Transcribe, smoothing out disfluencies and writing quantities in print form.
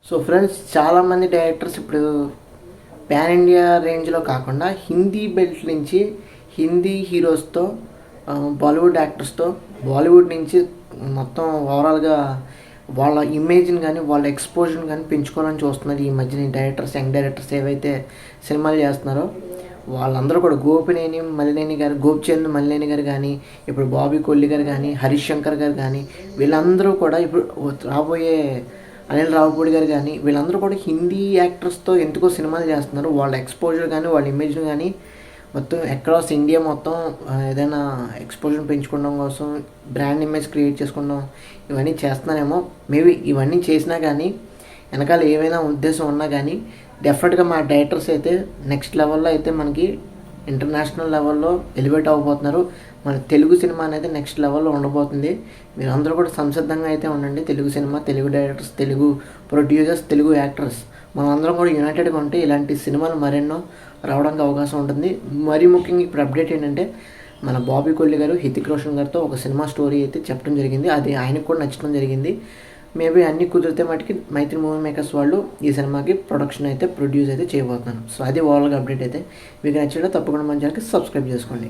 So friends, చాలామంది directors ఇప్పుడు pan India రేంజ్లో కాకుండా హిందీ బెల్ట్ నుంచి హిందీ హీరోస్తో బాలీవుడ్ యాక్టర్స్తో బాలీవుడ్ నుంచి మొత్తం ఓవరాల్గా వాళ్ళ ఇమేజ్ని కానీ వాళ్ళ ఎక్స్పోజర్ని కానీ పెంచుకోవాలని చూస్తున్నారు ఈ మధ్యన డైరెక్టర్స్, యంగ్ డైరెక్టర్స్ ఏవైతే సినిమాలు చేస్తున్నారో వాళ్ళందరూ కూడా గోపినేని మల్లినేని గారు, గోపిచంద్ మల్లినేని గారు కానీ, ఇప్పుడు బాబీ కొల్లి గారు కానీ, హరీష్ శంకర్ గారు కానీ, వీళ్ళందరూ కూడా ఇప్పుడు రాబోయే అనిల్ రావిపూడి గారు కానీ, వీళ్ళందరూ కూడా హిందీ యాక్టర్స్తో ఎందుకో సినిమాలు చేస్తున్నారు. వాళ్ళ ఎక్స్పోజర్ కానీ వాళ్ళ ఇమేజ్ని కానీ మొత్తం అక్రాస్ ఇండియా మొత్తం ఏదైనా ఎక్స్పోజర్ పెంచుకోవడం కోసం బ్రాండ్ ఇమేజ్ క్రియేట్ చేసుకోవడం ఇవన్నీ చేస్తున్నారేమో. మేబీ ఇవన్నీ చేసినా కానీ వెనకాల ఏమైనా ఉద్దేశం ఉన్నా కానీ డెఫినెట్గా మా డైరెక్టర్స్ అయితే నెక్స్ట్ లెవెల్లో అయితే మనకి ఇంటర్నేషనల్ లెవెల్లో ఎలివేట్ అవ్వబోతున్నారు. మన తెలుగు సినిమా అనేది నెక్స్ట్ లెవెల్లో ఉండబోతుంది. మీరు అందరూ కూడా సంసిద్ధంగా అయితే ఉండండి. Telugu cinema, Telugu directors, Telugu producers, Telugu actors మనం అందరం కూడా యునైటెడ్గా ఉంటే ఇలాంటి సినిమాలు మరెన్నో రావడానికి అవకాశం ఉంటుంది. మరీ ముఖ్యంగా ఇప్పుడు అప్డేట్ ఏంటంటే మన బాబీ కొల్లి గారు హృతిక్ రోషన్ గారితో ఒక సినిమా స్టోరీ అయితే చెప్పడం జరిగింది. అది ఆయనకు కూడా నచ్చడం జరిగింది. మేబీ అన్నీ కుదిరితే మటుకి మైత్రి మూవీ మేకర్స్ వాళ్ళు ఈ సినిమాకి ప్రొడక్షన్ అయితే ప్రొడ్యూస్ అయితే చేయబోతున్నారు. సో అది ఓవరాల్గా అప్డేట్ అయితే మీకు నచ్చితే తప్పకుండా మన ఛానల్కి సబ్స్క్రైబ్ చేసుకోండి.